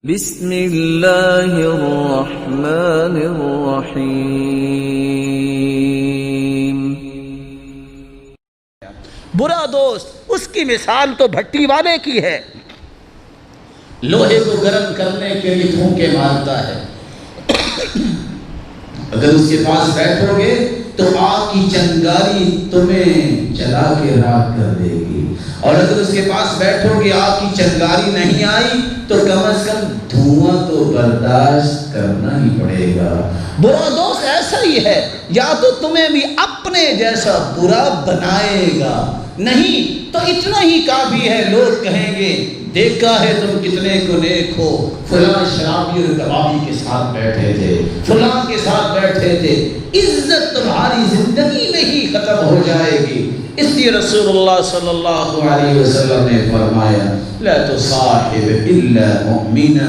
بسم اللہ الرحمن الرحیم۔ برا دوست اس کی مثال تو بھٹی والے کی ہے، لوہے کو گرم کرنے کے لیے پھونکے مارتا ہے۔ اگر اس کے پاس بیٹھو گے تو آگ کی چنگاری تمہیں جلا کے راکھ کر دے گی، اور اگر اس کے پاس بیٹھو گے آگ کی چنگاری نہیں آئی تو کم از کم دھواں تو برداشت کرنا ہی پڑے گا۔ برا دوست ایسا ہی ہے، یا تو تمہیں بھی اپنے جیسا برا بنائے گا، نہیں تو اتنا ہی کافی ہے، لوگ کہیں گے دیکھا ہے تم کتنے کو نیک ہو، فلاں شرابی اور کبابی کے ساتھ بیٹھے تھے، فلاں کے ساتھ بیٹھے تھے، عزت تمہاری زندگی میں ہی ختم ہو جائے گی۔ اس لیے رسول اللہ صلی اللہ علیہ وسلم نے فرمایا لا تصاحب الا مؤمنا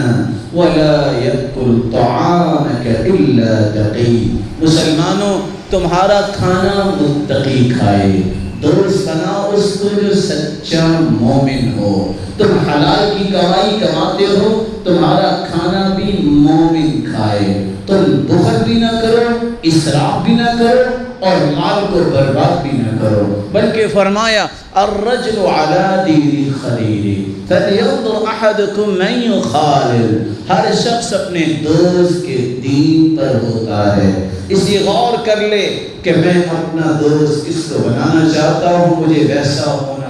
ولا يأكل طعامك الا تقی۔ مسلمانوں تمہارا کھانا متقی کھائے، دوست بناؤ اس کو جو سچا مومن ہو۔ تم حلال کی کمائی کماتے ہو، تمہارا کھانا بھی مومن کھائے۔ تم بخل بھی نہ کرو، اسراف بھی نہ کرو، اور مال کو برباد بھی نہ کرو، بلکہ فرمایا الرجل علی دین خلیلہ فلینظر احدکم من یخالل۔ ہر شخص اپنے دوست کے دین پر ہوتا ہے، اس لیے غور کر لے کہ میں اپنا دوست کس کو بنانا چاہتا ہوں، مجھے ویسا ہونا